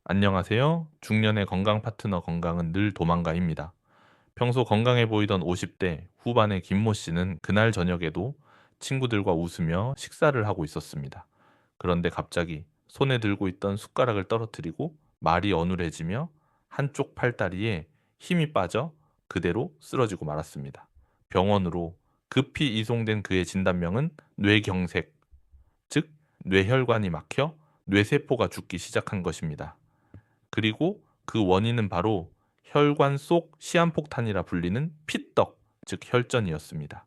안녕하세요. 중년의 건강 파트너 건강은 늘 도망가입니다. 평소 건강해 보이던 50대 후반의 김모 씨는 그날 저녁에도 친구들과 웃으며 식사를 하고 있었습니다. 그런데 갑자기 손에 들고 있던 숟가락을 떨어뜨리고 말이 어눌해지며 한쪽 팔다리에 힘이 빠져 그대로 쓰러지고 말았습니다. 병원으로 급히 이송된 그의 진단명은 뇌경색, 즉 뇌혈관이 막혀 뇌세포가 죽기 시작한 것입니다. 그리고 그 원인은 바로 혈관 속 시한폭탄이라 불리는 피떡, 즉 혈전이었습니다.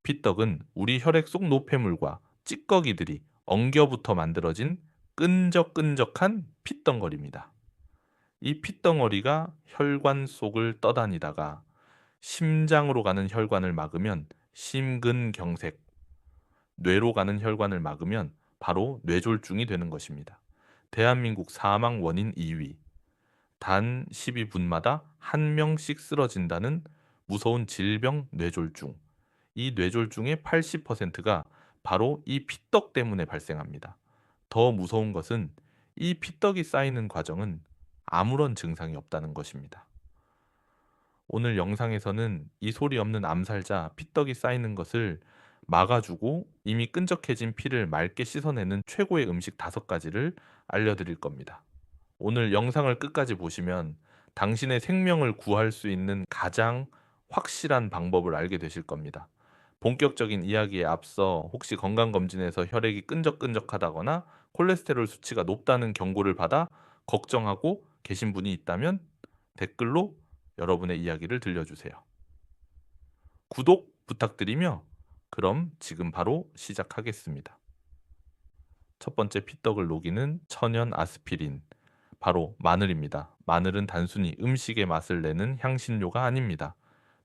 피떡은 우리 혈액 속 노폐물과 찌꺼기들이 엉겨붙어 만들어진 끈적끈적한 핏덩어리입니다. 이 핏덩어리가 혈관 속을 떠다니다가 심장으로 가는 혈관을 막으면 심근경색, 뇌로 가는 혈관을 막으면 바로 뇌졸중이 되는 것입니다. 대한민국 사망 원인 2위, 단 12분마다 한 명씩 쓰러진다는 무서운 질병 뇌졸중. 이 뇌졸중의 80%가 바로 이 피떡 때문에 발생합니다. 더 무서운 것은 이 피떡이 쌓이는 과정은 아무런 증상이 없다는 것입니다. 오늘 영상에서는 이 소리 없는 암살자 피떡이 쌓이는 것을 막아주고 이미 끈적해진 피를 맑게 씻어내는 최고의 음식 5가지를 알려드릴 겁니다. 오늘 영상을 끝까지 보시면 당신의 생명을 구할 수 있는 가장 확실한 방법을 알게 되실 겁니다. 본격적인 이야기에 앞서 혹시 건강검진에서 혈액이 끈적끈적하다거나 콜레스테롤 수치가 높다는 경고를 받아 걱정하고 계신 분이 있다면 댓글로 여러분의 이야기를 들려주세요. 구독 부탁드리며 그럼 지금 바로 시작하겠습니다. 첫 번째 피떡을 녹이는 천연 아스피린, 바로 마늘입니다. 마늘은 단순히 음식의 맛을 내는 향신료가 아닙니다.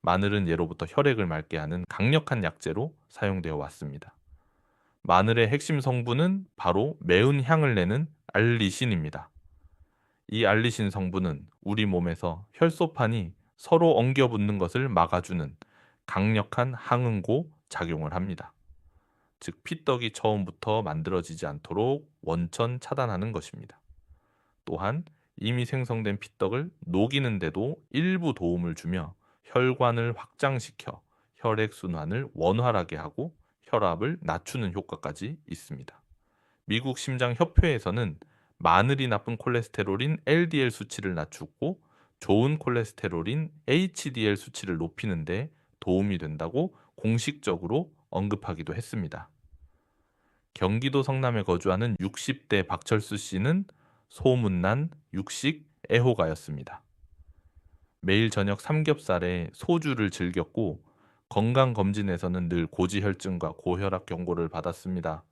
마늘은 예로부터 혈액을 맑게 하는 강력한 약재로 사용되어 왔습니다. 마늘의 핵심 성분은 바로 매운 향을 내는 알리신입니다. 이 알리신 성분은 우리 몸에서 혈소판이 서로 엉겨붙는 것을 막아주는 강력한 항응고 작용을 합니다. 즉 피떡이 처음부터 만들어지지 않도록 원천 차단하는 것입니다. 또한 이미 생성된 피떡을 녹이는데도 일부 도움을 주며 혈관을 확장시켜 혈액순환을 원활하게 하고 혈압을 낮추는 효과까지 있습니다. 미국 심장협회에서는 마늘이 나쁜 콜레스테롤인 LDL 수치를 낮추고 좋은 콜레스테롤인 HDL 수치를 높이는 데 도움이 된다고 공식적으로 언급하기도 했습니다. 경기도 성남에 거주하는 60대 박철수 씨는 소문난 육식 애호가였습니다. 매일 저녁 삼겹살에 소주를 즐겼고 건강검진에서는 늘 고지혈증과 고혈압 경고를 받았습니다.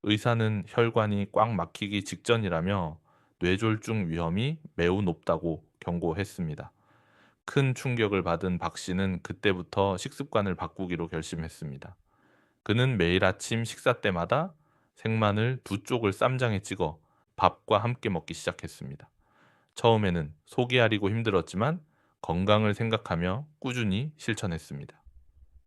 의사는 혈관이 꽉 막히기 직전이라며 뇌졸중 위험이 매우 높다고 경고했습니다. 큰 충격을 받은 박 씨는 그때부터 식습관을 바꾸기로 결심했습니다. 그는 매일 아침 식사 때마다 생마늘 2쪽을 쌈장에 찍어 밥과 함께 먹기 시작했습니다. 처음에는 속이 아리고 힘들었지만 건강을 생각하며 꾸준히 실천했습니다.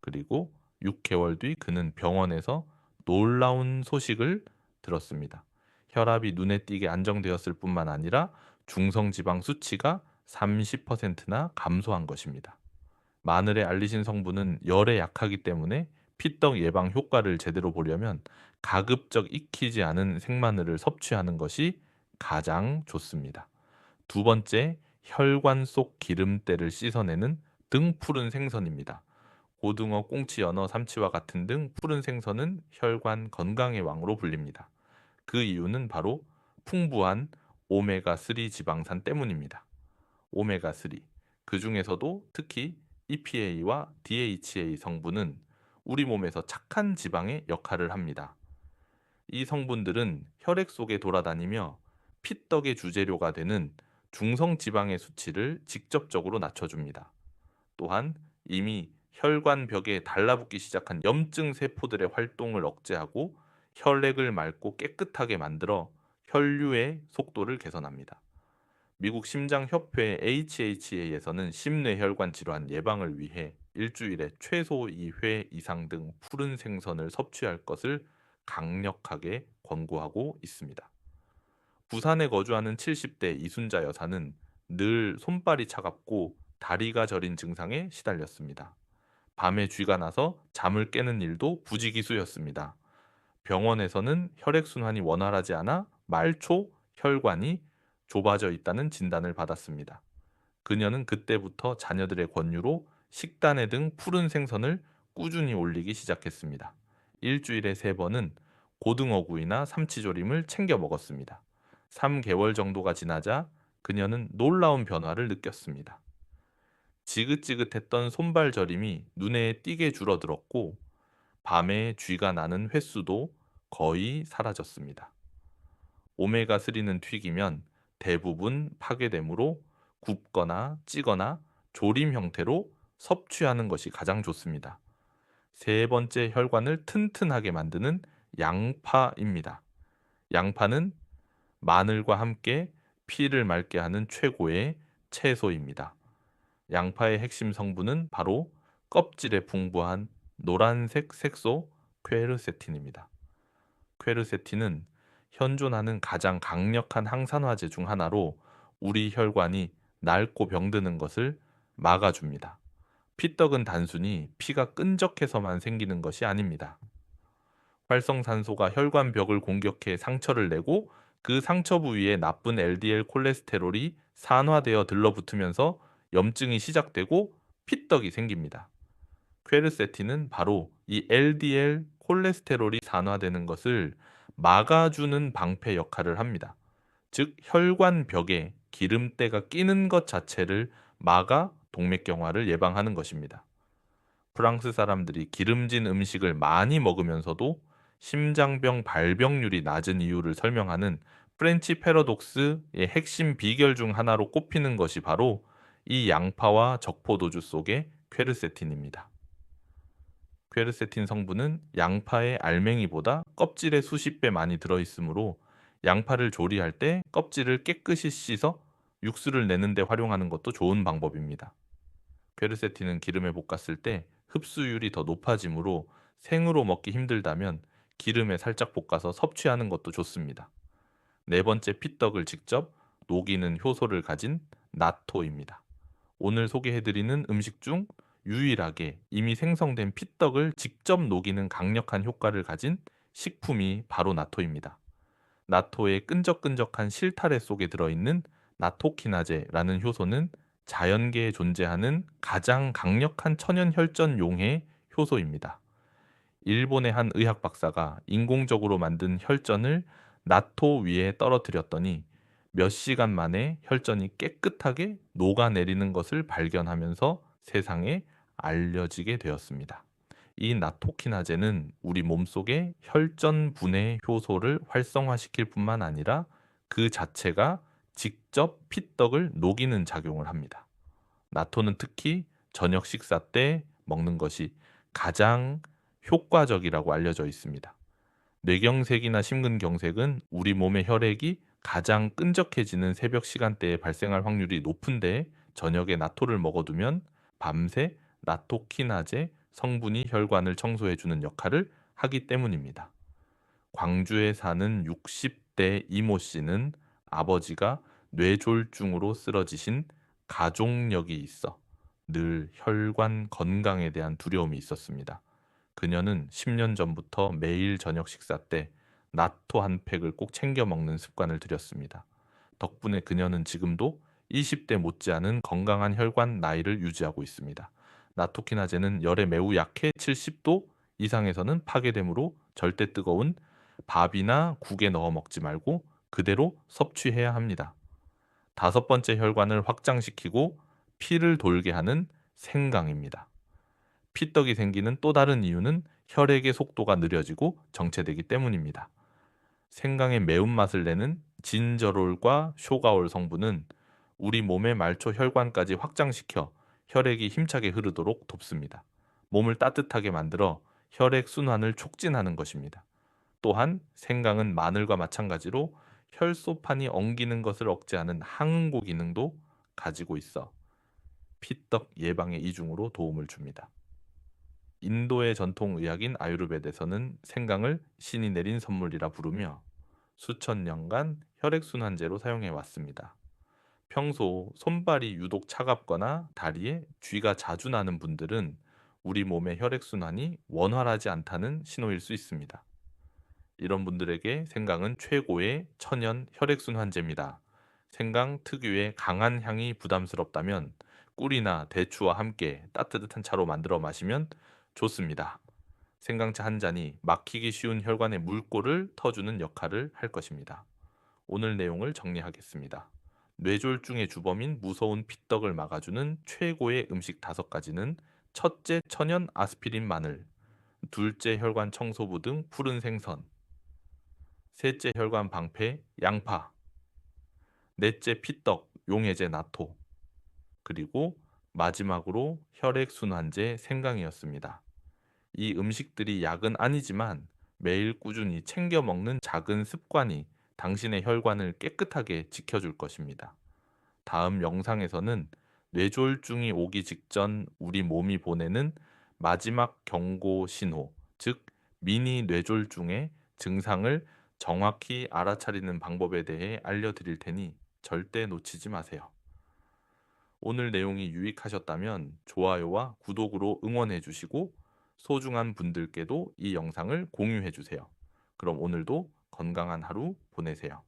그리고 6개월 뒤 그는 병원에서 놀라운 소식을 들었습니다. 혈압이 눈에 띄게 안정되었을 뿐만 아니라 중성지방 수치가 30%나 감소한 것입니다. 마늘의 알리신 성분은 열에 약하기 때문에 피떡 예방 효과를 제대로 보려면 가급적 익히지 않은 생마늘을 섭취하는 것이 가장 좋습니다. 두 번째, 혈관 속 기름때를 씻어내는 등푸른 생선입니다. 고등어, 꽁치, 연어, 삼치와 같은 등 푸른 생선은 혈관 건강의 왕으로 불립니다. 그 이유는 바로 풍부한 오메가3 지방산 때문입니다. 오메가3, 그 중에서도 특히 EPA와 DHA 성분은 우리 몸에서 착한 지방의 역할을 합니다. 이 성분들은 혈액 속에 돌아다니며 피떡의 주재료가 되는 중성 지방의 수치를 직접적으로 낮춰줍니다. 또한 이미 혈관 벽에 달라붙기 시작한 염증 세포들의 활동을 억제하고 혈액을 맑고 깨끗하게 만들어 혈류의 속도를 개선합니다. 미국 심장협회 HHA에서는 심뇌혈관 질환 예방을 위해 일주일에 최소 2회 이상 등 푸른 생선을 섭취할 것을 강력하게 권고하고 있습니다. 부산에 거주하는 70대 이순자 여사는 늘 손발이 차갑고 다리가 저린 증상에 시달렸습니다. 밤에 쥐가 나서 잠을 깨는 일도 부지기수였습니다. 병원에서는 혈액순환이 원활하지 않아 말초 혈관이 좁아져 있다는 진단을 받았습니다. 그녀는 그때부터 자녀들의 권유로 식단에 등 푸른 생선을 꾸준히 올리기 시작했습니다. 일주일에 3번은 고등어구이나 삼치조림을 챙겨 먹었습니다. 3개월 정도가 지나자 그녀는 놀라운 변화를 느꼈습니다. 지긋지긋했던 손발 저림이 눈에 띄게 줄어들었고 밤에 쥐가 나는 횟수도 거의 사라졌습니다. 오메가3는 튀기면 대부분 파괴되므로 굽거나 찌거나 조림 형태로 섭취하는 것이 가장 좋습니다. 세 번째 혈관을 튼튼하게 만드는 양파입니다. 양파는 마늘과 함께 피를 맑게 하는 최고의 채소입니다. 양파의 핵심 성분은 바로 껍질에 풍부한 노란색 색소 퀘르세틴입니다. 퀘르세틴은 현존하는 가장 강력한 항산화제 중 하나로 우리 혈관이 낡고 병드는 것을 막아줍니다. 피떡은 단순히 피가 끈적해서만 생기는 것이 아닙니다. 활성산소가 혈관벽을 공격해 상처를 내고 그 상처 부위에 나쁜 LDL 콜레스테롤이 산화되어 들러붙으면서 염증이 시작되고 피떡이 생깁니다. 퀘르세틴은 바로 이 LDL 콜레스테롤이 산화되는 것을 막아주는 방패 역할을 합니다. 즉 혈관벽에 기름때가 끼는 것 자체를 막아 동맥경화를 예방하는 것입니다. 프랑스 사람들이 기름진 음식을 많이 먹으면서도 심장병 발병률이 낮은 이유를 설명하는 프렌치 패러독스의 핵심 비결 중 하나로 꼽히는 것이 바로 이 양파와 적포도주 속의 퀘르세틴입니다. 퀘르세틴 성분은 양파의 알맹이보다 껍질에 수십 배 많이 들어있으므로 양파를 조리할 때 껍질을 깨끗이 씻어 육수를 내는 데 활용하는 것도 좋은 방법입니다. 퀘르세틴은 기름에 볶았을 때 흡수율이 더 높아지므로 생으로 먹기 힘들다면 기름에 살짝 볶아서 섭취하는 것도 좋습니다. 네 번째 피떡을 직접 녹이는 효소를 가진 나토입니다. 오늘 소개해드리는 음식 중 유일하게 이미 생성된 피떡을 직접 녹이는 강력한 효과를 가진 식품이 바로 나토입니다. 나토의 끈적끈적한 실타래 속에 들어있는 나토키나제라는 효소는 자연계에 존재하는 가장 강력한 천연 혈전 용해 효소입니다. 일본의 한 의학 박사가 인공적으로 만든 혈전을 나토 위에 떨어뜨렸더니 몇 시간 만에 혈전이 깨끗하게 녹아내리는 것을 발견하면서 세상에 알려지게 되었습니다. 이 나토키나제는 우리 몸속의 혈전 분해 효소를 활성화시킬 뿐만 아니라 그 자체가 직접 피떡을 녹이는 작용을 합니다. 나토는 특히 저녁 식사 때 먹는 것이 가장 효과적이라고 알려져 있습니다. 뇌경색이나 심근경색은 우리 몸의 혈액이 가장 끈적해지는 새벽 시간대에 발생할 확률이 높은데 저녁에 나토를 먹어두면 밤새 나토키나제 성분이 혈관을 청소해주는 역할을 하기 때문입니다. 광주에 사는 60대 이모 씨는 아버지가 뇌졸중으로 쓰러지신 가족력이 있어 늘 혈관 건강에 대한 두려움이 있었습니다. 그녀는 10년 전부터 매일 저녁 식사 때 나토 한 팩을 꼭 챙겨 먹는 습관을 들였습니다. 덕분에 그녀는 지금도 20대 못지않은 건강한 혈관 나이를 유지하고 있습니다. 나토키나제는 열에 매우 약해 70도 이상에서는 파괴되므로 절대 뜨거운 밥이나 국에 넣어 먹지 말고 그대로 섭취해야 합니다. 다섯 번째 혈관을 확장시키고 피를 돌게 하는 생강입니다. 피떡이 생기는 또 다른 이유는 혈액의 속도가 느려지고 정체되기 때문입니다. 생강의 매운맛을 내는 진저롤과 쇼가올 성분은 우리 몸의 말초 혈관까지 확장시켜 혈액이 힘차게 흐르도록 돕습니다. 몸을 따뜻하게 만들어 혈액 순환을 촉진하는 것입니다. 또한 생강은 마늘과 마찬가지로 혈소판이 엉기는 것을 억제하는 항응고 기능도 가지고 있어 피떡 예방의 이중으로 도움을 줍니다. 인도의 전통 의학인 아유르베드에서는 생강을 신이 내린 선물이라 부르며 수천 년간 혈액순환제로 사용해 왔습니다. 평소 손발이 유독 차갑거나 다리에 쥐가 자주 나는 분들은 우리 몸의 혈액순환이 원활하지 않다는 신호일 수 있습니다. 이런 분들에게 생강은 최고의 천연 혈액순환제입니다. 생강 특유의 강한 향이 부담스럽다면 꿀이나 대추와 함께 따뜻한 차로 만들어 마시면 좋습니다. 생강차 한 잔이 막히기 쉬운 혈관의 물꼬를 터주는 역할을 할 것입니다. 오늘 내용을 정리하겠습니다. 뇌졸중의 주범인 무서운 피떡을 막아주는 최고의 음식 5가지는: 첫째, 천연 아스피린 마늘; 둘째, 혈관 청소부 등 푸른 생선; 셋째, 혈관 방패 양파; 넷째, 피떡 용해제 나토; 그리고 마지막으로 혈액순환제 생강이었습니다. 이 음식들이 약은 아니지만 매일 꾸준히 챙겨 먹는 작은 습관이 당신의 혈관을 깨끗하게 지켜줄 것입니다. 다음 영상에서는 뇌졸중이 오기 직전 우리 몸이 보내는 마지막 경고 신호, 즉 미니 뇌졸중의 증상을 정확히 알아차리는 방법에 대해 알려드릴 테니 절대 놓치지 마세요. 오늘 내용이 유익하셨다면 좋아요와 구독으로 응원해 주시고 소중한 분들께도 이 영상을 공유해 주세요. 그럼 오늘도 건강한 하루 보내세요.